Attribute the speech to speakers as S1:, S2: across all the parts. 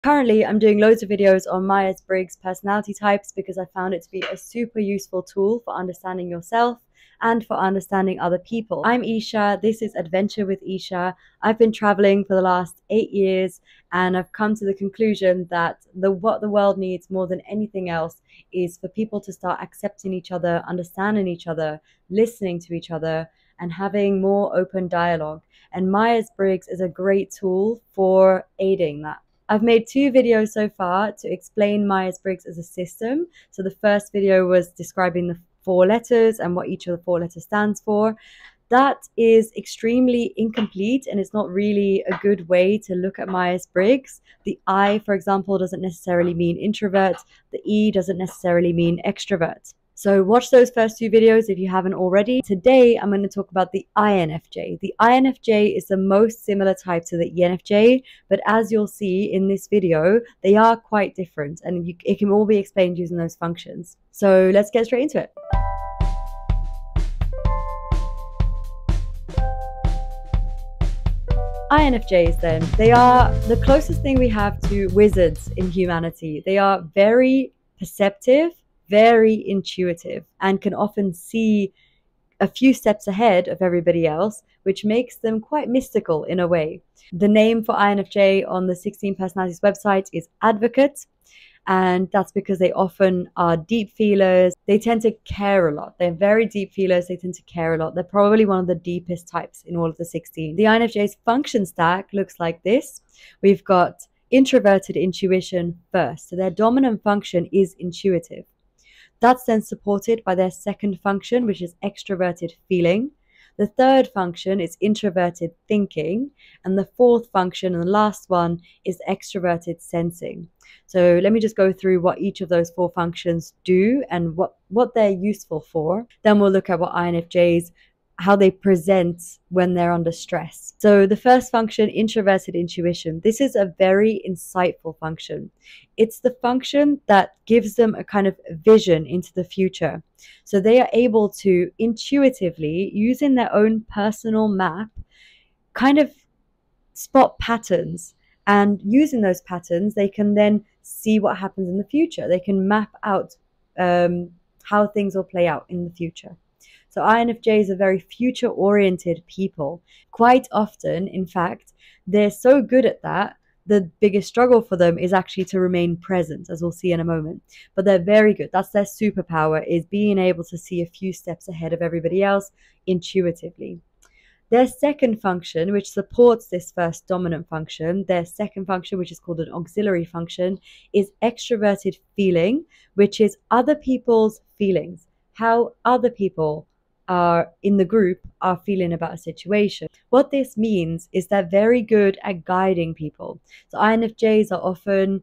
S1: Currently, I'm doing loads of videos on Myers-Briggs personality types because I found it to be a super useful tool for understanding yourself and for understanding other people. I'm Easha. This is Adventure with Easha. I've been traveling for the last 8 years, and I've come to the conclusion that what the world needs more than anything else is for people to start accepting each other, understanding each other, listening to each other, and having more open dialogue. And Myers-Briggs is a great tool for aiding that. I've made 2 videos so far to explain Myers-Briggs as a system. So the first video was describing the 4 letters and what each of the 4 letters stands for. That is extremely incomplete, and it's not really a good way to look at Myers-Briggs. The I, for example, doesn't necessarily mean introvert. The E doesn't necessarily mean extrovert. So watch those first 2 videos if you haven't already. Today, I'm going to talk about the INFJ. The INFJ is the most similar type to the ENFJ, but as you'll see in this video, they are quite different, and it can all be explained using those functions. So let's get straight into it. INFJs then, they are the closest thing we have to wizards in humanity. They are very perceptive, very intuitive, and can often see a few steps ahead of everybody else, which makes them quite mystical in a way. The name for INFJ on the 16 Personalities website is Advocate, and that's because they often are deep feelers. They tend to care a lot. They're very deep feelers. They tend to care a lot. They're probably one of the deepest types in all of the 16. The INFJ's function stack looks like this. We've got introverted intuition first. So their dominant function is intuitive. That's then supported by their second function, which is extroverted feeling. The third function is introverted thinking. And the fourth function, and the last one, is extroverted sensing. So let me just go through what each of those 4 functions do and what they're useful for. Then we'll look at what INFJs, how they present when they're under stress. So the first function, introverted intuition, this is a very insightful function. It's the function that gives them a kind of vision into the future. So they are able to intuitively, using their own personal map, kind of spot patterns. And using those patterns, they can then see what happens in the future. They can map out how things will play out in the future. So INFJs are very future-oriented people. Quite often, in fact, they're so good at that, the biggest struggle for them is actually to remain present, as we'll see in a moment. But they're very good. That's their superpower, is being able to see a few steps ahead of everybody else intuitively. Their second function, which supports this first dominant function, their second function, which is called an auxiliary function, is extroverted feeling, which is other people's feelings, how other people are in the group are feeling about a situation. What this means is they're very good at guiding people. So INFJs are often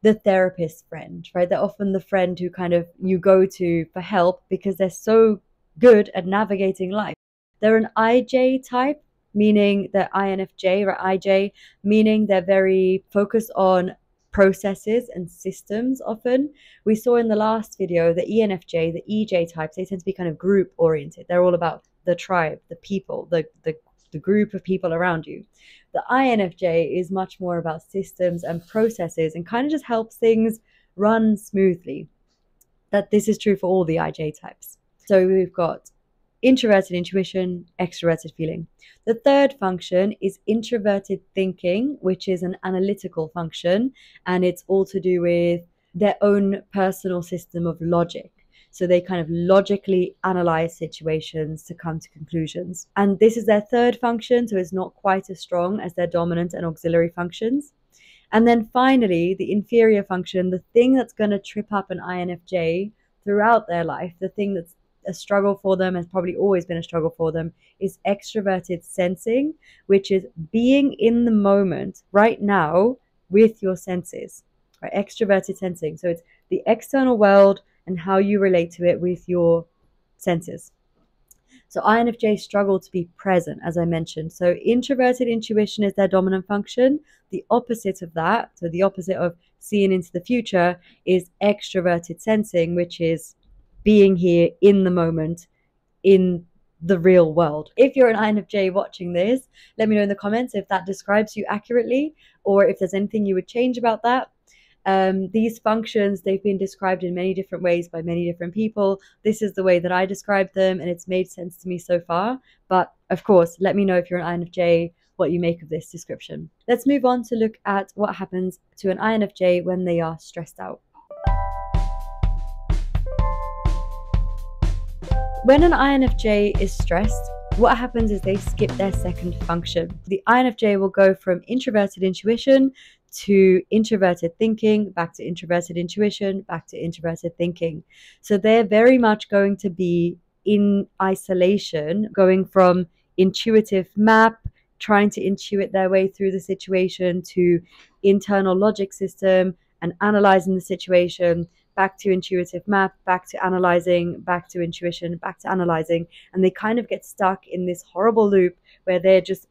S1: the therapist friend, right? They're often the friend who kind of you go to for help because they're so good at navigating life. They're an IJ type, meaning they're INFJ or IJ, meaning they're very focused on processes and systems often. We saw in the last video the ENFJ, the EJ types, they tend to be kind of group oriented. They're all about the tribe, the people, the group of people around you. The INFJ is much more about systems and processes and kind of just helps things run smoothly. That this is true for all the IJ types. So we've got introverted intuition, extroverted feeling. The third function is introverted thinking, which is an analytical function, and it's all to do with their own personal system of logic. So they kind of logically analyze situations to come to conclusions. And this is their third function, so it's not quite as strong as their dominant and auxiliary functions. And then finally, the inferior function, the thing that's going to trip up an INFJ throughout their life, the thing that's a struggle for them, has probably always been a struggle for them, is extroverted sensing, which is being in the moment right now with your senses, right? Extroverted sensing. So it's the external world and how you relate to it with your senses. So INFJ struggle to be present, as I mentioned. So introverted intuition is their dominant function. The opposite of that, so the opposite of seeing into the future, is extroverted sensing, which is being here in the moment, in the real world. If you're an INFJ watching this, let me know in the comments if that describes you accurately, or if there's anything you would change about that. These functions, they've been described in many different ways by many different people. This is the way that I describe them, and it's made sense to me so far. But of course, let me know if you're an INFJ, what you make of this description. Let's move on to look at what happens to an INFJ when they are stressed out. When an INFJ is stressed, what happens is they skip their second function. The INFJ will go from introverted intuition to introverted thinking, back to introverted intuition, back to introverted thinking. So they're very much going to be in isolation, going from intuitive map, trying to intuit their way through the situation, to internal logic system and analyzing the situation, back to intuitive map, back to analyzing, back to intuition, back to analyzing. And they kind of get stuck in this horrible loop where they're just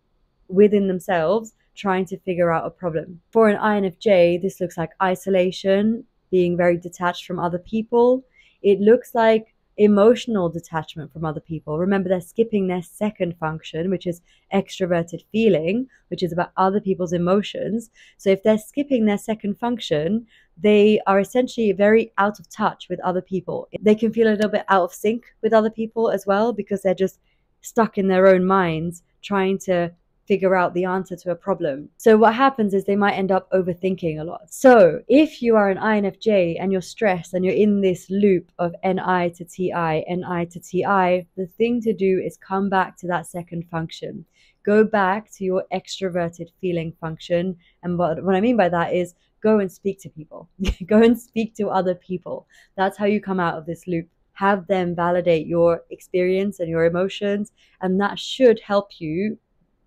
S1: within themselves trying to figure out a problem. For an INFJ, this looks like isolation, being very detached from other people. It looks like emotional detachment from other people. Remember, they're skipping their second function, which is extroverted feeling, which is about other people's emotions. So if they're skipping their second function, they are essentially very out of touch with other people. They can feel a little bit out of sync with other people as well, because they're just stuck in their own minds trying to figure out the answer to a problem. So what happens is they might end up overthinking a lot. So if you are an INFJ and you're stressed and you're in this loop of NI to TI, NI to TI, the thing to do is come back to that second function. Go back to your extroverted feeling function. And what I mean by that is go and speak to people. Go and speak to other people. That's how you come out of this loop. Have them validate your experience and your emotions, and that should help you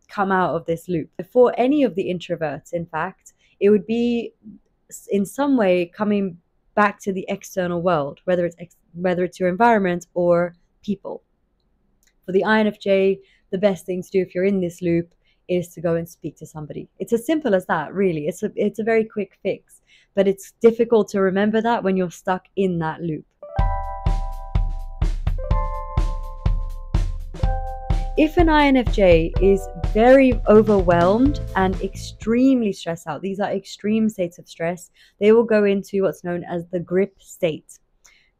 S1: come out of this loop. For any of the introverts, in fact, it would be in some way coming back to the external world, whether it's your environment or people. For the INFJ, the best thing to do if you're in this loop is to go and speak to somebody. It's as simple as that, really. It's a very quick fix, but it's difficult to remember that when you're stuck in that loop. If an INFJ is very overwhelmed and extremely stressed out, these are extreme states of stress, they will go into what's known as the grip state.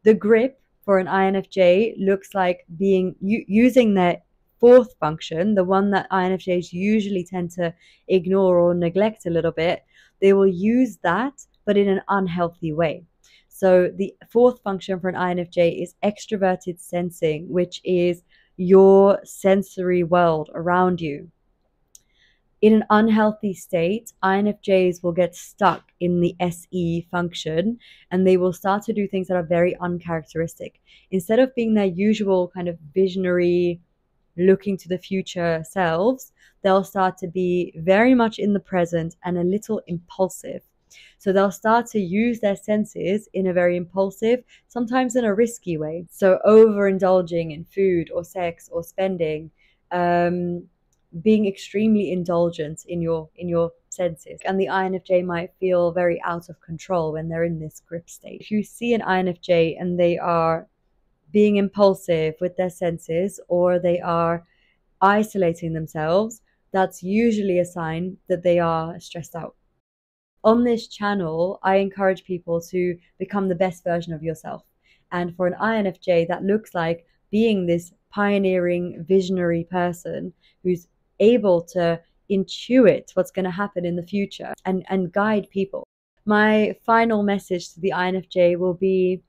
S1: The grip for an INFJ looks like using their fourth function, the one that INFJs usually tend to ignore or neglect a little bit. They will use that, but in an unhealthy way. So the fourth function for an INFJ is extroverted sensing, which is your sensory world around you. In an unhealthy state, INFJs will get stuck in the SE function, and they will start to do things that are very uncharacteristic. Instead of being their usual kind of visionary, looking to the future selves, they'll start to be very much in the present and a little impulsive. So they'll start to use their senses in a very impulsive, sometimes in a risky way. So overindulging in food or sex or spending, being extremely indulgent in your senses. And the INFJ might feel very out of control when they're in this grip state. If you see an INFJ and they are being impulsive with their senses, or they are isolating themselves, that's usually a sign that they are stressed out. On this channel, I encourage people to become the best version of yourself. And for an INFJ, that looks like being this pioneering, visionary person who's able to intuit what's going to happen in the future and guide people. My final message to the INFJ will be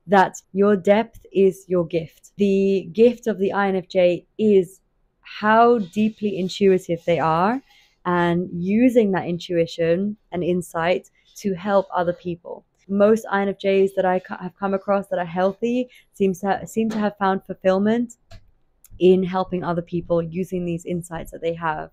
S1: that your depth is your gift. The gift of the INFJ is how deeply intuitive they are, and using that intuition and insight to help other people. Most INFJs that I have come across that are healthy seem to have found fulfillment in helping other people using these insights that they have.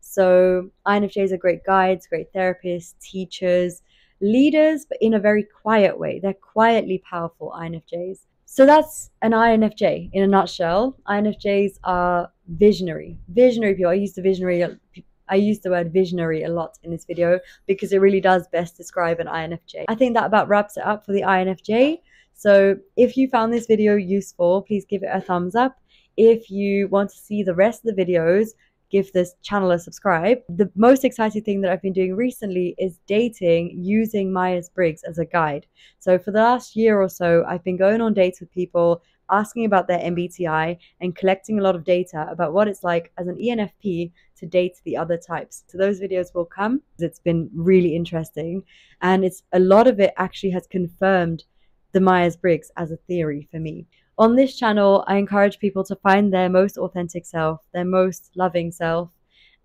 S1: So INFJs are great guides, great therapists, teachers, leaders, but in a very quiet way. They're quietly powerful, INFJs. So that's an INFJ in a nutshell. INFJs are visionary people. I use the word visionary a lot in this video because it really does best describe an INFJ. I think that about wraps it up for the INFJ. So if you found this video useful, please give it a thumbs up. If you want to see the rest of the videos, give this channel a subscribe. The most exciting thing that I've been doing recently is dating using Myers-Briggs as a guide. So for the last year or so, I've been going on dates with people, asking about their MBTI and collecting a lot of data about what it's like as an ENFP to date the other types. So those videos will come. It's been really interesting, and a lot of it actually has confirmed the Myers-Briggs as a theory for me. On this channel, I encourage people to find their most authentic self, their most loving self,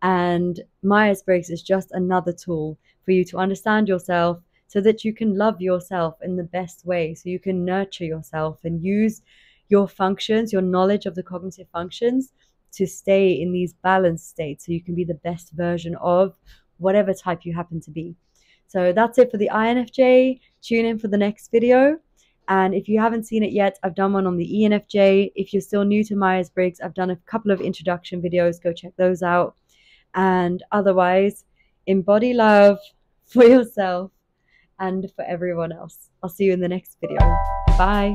S1: and Myers-Briggs is just another tool for you to understand yourself so that you can love yourself in the best way, so you can nurture yourself and use your functions, your knowledge of the cognitive functions, to stay in these balanced states so you can be the best version of whatever type you happen to be. So that's it for the INFJ. Tune in for the next video. And if you haven't seen it yet, I've done one on the ENFJ. If you're still new to Myers-Briggs, I've done a couple of introduction videos. Go check those out. And otherwise, embody love for yourself and for everyone else. I'll see you in the next video. Bye.